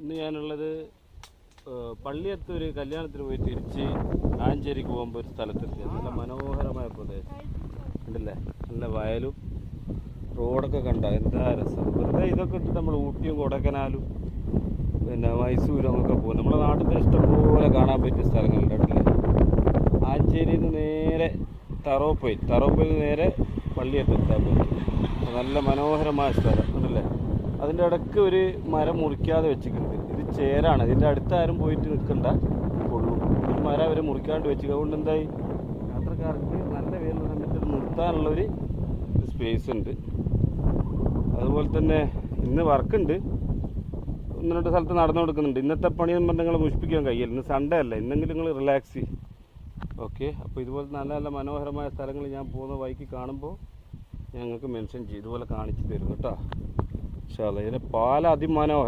ഇന്ന് ഞാനുള്ളത് പള്ളിയത്ത് ഒരു കല്യാണത്തിന് പോയി തിരിച്ച് ആഞ്ചേരിക്ക് പോകുമ്പോൾ ഒരു സ്ഥലത്തെത്തി. നല്ല മനോഹരമായ പ്രദേശം ഉണ്ടല്ലേ, നല്ല വയലും റോഡൊക്കെ കണ്ട എന്താ രസം. വെറുതെ ഇതൊക്കെ ഇട്ടിട്ട് നമ്മൾ ഊട്ടിയും കൊടൈക്കനാലും പിന്നെ മൈസൂരും ഒക്കെ പോകും. നമ്മുടെ നാട്ടിൽ ഇഷ്ടംപോലെ കാണാൻ പറ്റിയ സ്ഥലങ്ങളുണ്ട് ഉണ്ടല്ലേ. ആഞ്ചേരിയിൽ നിന്ന് നേരെ തറോപ്പയിൽ നേരെ പള്ളിയത്തെത്താൻ പറ്റും. നല്ല മനോഹരമായ സ്ഥലം ഉണ്ടല്ലേ. അതിൻ്റെ ഇടയ്ക്ക് ഒരു മരം മുറിക്കാതെ വെച്ചിട്ടുണ്ട്. ഇത് ചേരാണ്. ഇതിൻ്റെ അടുത്താരും പോയിട്ട് നിൽക്കണ്ട, കൊള്ളു. ഒരു മരം അവർ മുറിക്കാണ്ട് വെച്ചിട്ട് അതുകൊണ്ട് എന്തായി യാത്രക്കാർക്ക് നല്ല വെയിലുള്ള സമയത്ത് നിർത്താനുള്ളൊരു സ്പേസ് ഉണ്ട്. അതുപോലെ തന്നെ ഇന്ന് വർക്കുണ്ട്, ഒന്ന് രണ്ട് സ്ഥലത്ത് നടന്നു കൊടുക്കുന്നുണ്ട്. ഇന്നത്തെ പണിയൊന്നും പറഞ്ഞാൽ നിങ്ങളെ മുഷിപ്പിക്കാൻ കഴിയില്ല. ഇന്ന് സൺഡേ അല്ല, ഇന്നെങ്കിലും നിങ്ങൾ റിലാക്സ് ചെയ്യും. ഓക്കെ, അപ്പോൾ ഇതുപോലെ നല്ല നല്ല മനോഹരമായ സ്ഥലങ്ങൾ ഞാൻ പോകുന്ന വഴിക്ക് കാണുമ്പോൾ ഞങ്ങൾക്ക് മെൻഷൻ ചെയ്ത് ഇതുപോലെ കാണിച്ചു തരും കേട്ടോ. ഇൻഷാ അല്ലാഹ്. ഇതിൻ്റെ പാലം അതിമനോഹരം.